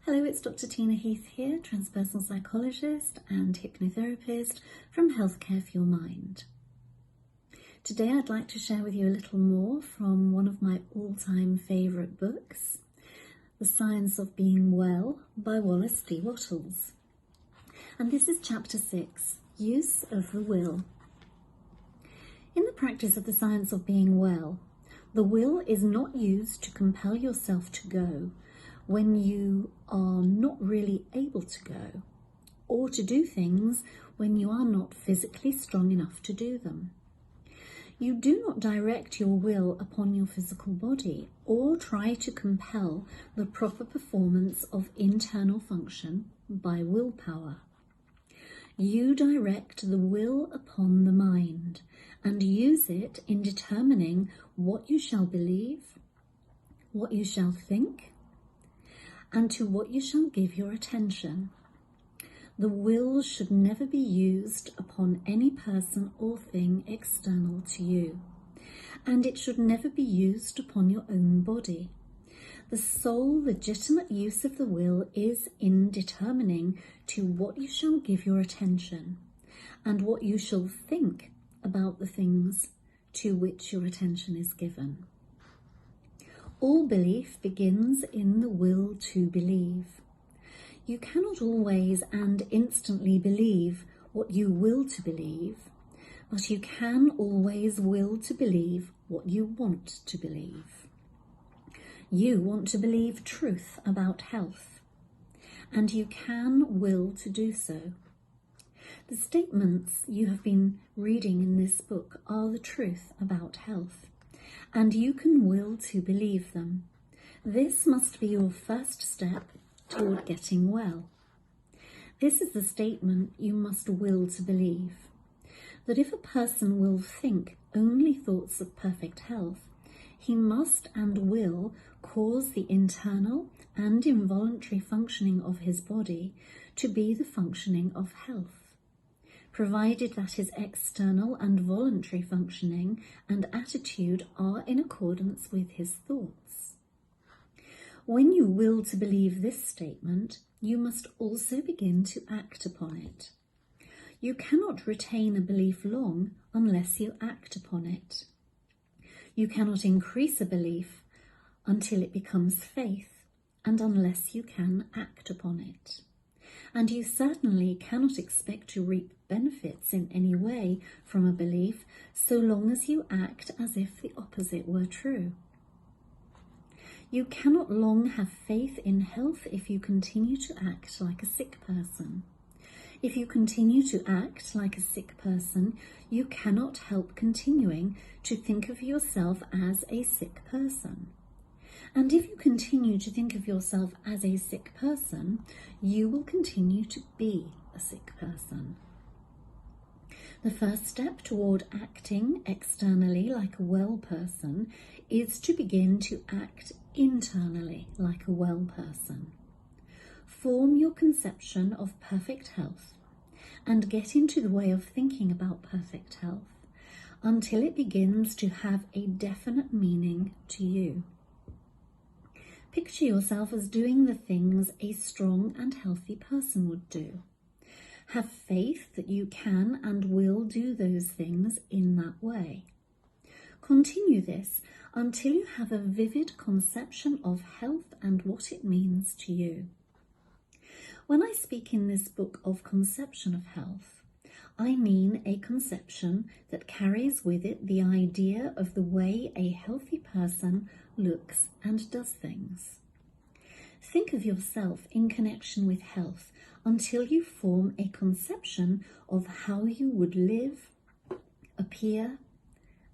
Hello, it's Dr. Tina Heath here, transpersonal psychologist and hypnotherapist from Healthcare for Your Mind. Today I'd like to share with you a little more from one of my all-time favourite books, The Science of Being Well by Wallace D. Wattles. And this is Chapter 6, Use of the Will. In the practice of the science of being well, the will is not used to compel yourself to go when you are not really able to go, or to do things when you are not physically strong enough to do them. You do not direct your will upon your physical body or try to compel the proper performance of internal function by willpower. You direct the will upon the mind and use it in determining what you shall believe, what you shall think, and to what you shall give your attention. The will should never be used upon any person or thing external to you, and it should never be used upon your own body. The sole legitimate use of the will is in determining to what you shall give your attention, and what you shall think about the things to which your attention is given. All belief begins in the will to believe. You cannot always and instantly believe what you will to believe, but you can always will to believe what you want to believe. You want to believe truth about health, and you can will to do so. The statements you have been reading in this book are the truth about health, and you can will to believe them. This must be your first step toward getting well. This is the statement you must will to believe, that if a person will think only thoughts of perfect health, he must and will cause the internal and involuntary functioning of his body to be the functioning of health, provided that his external and voluntary functioning and attitude are in accordance with his thoughts. When you will to believe this statement, you must also begin to act upon it. You cannot retain a belief long unless you act upon it. You cannot increase a belief until it becomes faith, and unless you can act upon it. And you certainly cannot expect to reap benefits in any way from a belief so long as you act as if the opposite were true. You cannot long have faith in health if you continue to act like a sick person. If you continue to act like a sick person, you cannot help continuing to think of yourself as a sick person. And if you continue to think of yourself as a sick person, you will continue to be a sick person. The first step toward acting externally like a well person is to begin to act internally like a well person. Form your conception of perfect health and get into the way of thinking about perfect health until it begins to have a definite meaning to you. Picture yourself as doing the things a strong and healthy person would do. Have faith that you can and will do those things in that way. Continue this until you have a vivid conception of health and what it means to you. When I speak in this book of conception of health, I mean a conception that carries with it the idea of the way a healthy person looks and does things. Think of yourself in connection with health until you form a conception of how you would live, appear,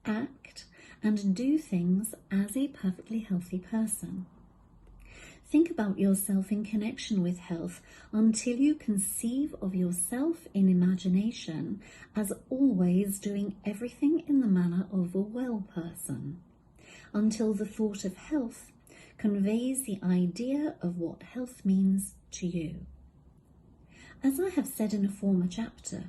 act, and do things as a perfectly healthy person. Think about yourself in connection with health until you conceive of yourself in imagination as always doing everything in the manner of a well person, until the thought of health conveys the idea of what health means to you. As I have said in a former chapter,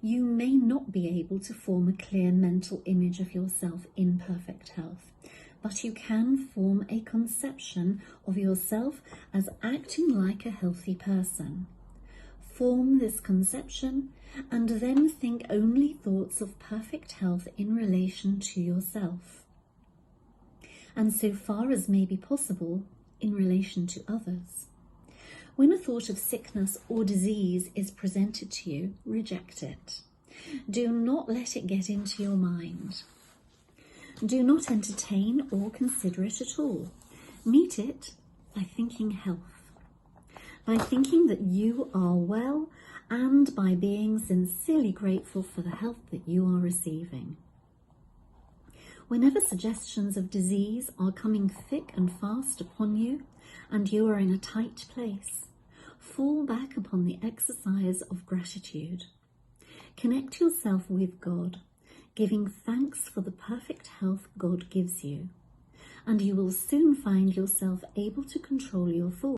you may not be able to form a clear mental image of yourself in perfect health, but you can form a conception of yourself as acting like a healthy person. Form this conception and then think only thoughts of perfect health in relation to yourself, and so far as may be possible, in relation to others. When a thought of sickness or disease is presented to you, reject it. Do not let it get into your mind. Do not entertain or consider it at all. Meet it by thinking health, by thinking that you are well, and by being sincerely grateful for the health that you are receiving. Whenever suggestions of disease are coming thick and fast upon you, and you are in a tight place, fall back upon the exercise of gratitude. Connect yourself with God, giving thanks for the perfect health God gives you, and you will soon find yourself able to control your thoughts.